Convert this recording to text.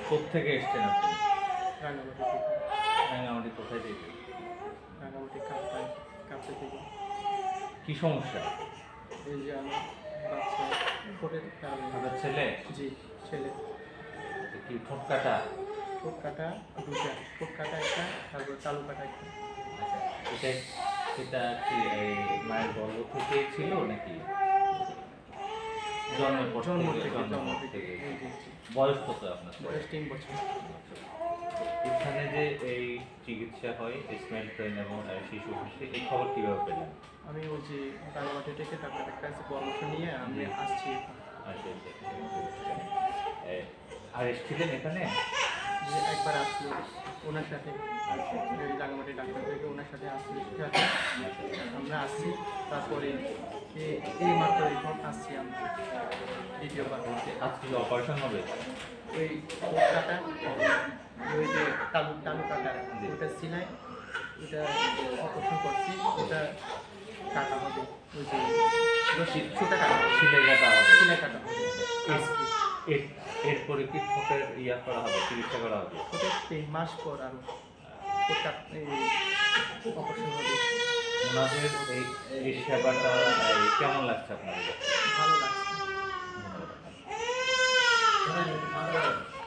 কোত্থেকে এসছেন আপনি? রাঙামাটি থেকে। রাঙামাটি কোথায় থেকে? রাঙামাটি কাপ্তাই থেকে। কি সমস্যা? এই যে আমার বাচ্চা ঠোঁটের কারণে। আপনার ছেলে? জি, ছেলে। কি ঠোঁট কাটা? ঠোঁট কাটা দুটা, ঠোঁট কাটা একটা, তারপর তালু কাটা একটা। আচ্ছা, সেটা কি এই মায়ের গর্ভ থেকে ছিল নাকি জন্মের পর জন্ম থেকে? থেকে, জন্ম জন্মের থেকে। থেকে। জি, জি। বয়স কত আপনার? বয়স 3 বছর। এখানে যে এই চিকিৎসা হয় স্মাইল ট্রেন এবং শিশু হাসি, এই খবর কিভাবে পেলেন? আমি ওই যে রাঙামাটি থেকে ডাক্তারের কাছে পরামর্শ নিয়ে আমি আসছি। আচ্ছা আচ্ছা। আর এসেছিলেন এখানে? যে একবার আসলো ওনার সাথে, ওই রাঙামাটি ডাক্তার থেকে ওনার সাথে আসলো, আমরা আসছি। তারপরে এই মাত্র এখন আসছি আমরা দ্বিতীয়বার। আজকে অপারেশন হবে? ওই ঠোঁট কাটা, ওই যে তালু কাটা, ওটা সিলাই, ওটা অপারেশন করছি, ওটা কাটা হবে। ওই যে সুতা কাটা হবে, সিলাই কাটা হবে? সিলাই কাটা হবে। আজকে এরপরে কি ঠোঁটের ইয়া করা হবে, চিকিৎসা করা হবে? ওটা 3 মাস পর আরো অপারেশন হবে। ওনাদের এই সেবাটা কেমন লাগছে আপনাদের? ভালো লাগছে। ধন্যবাদ।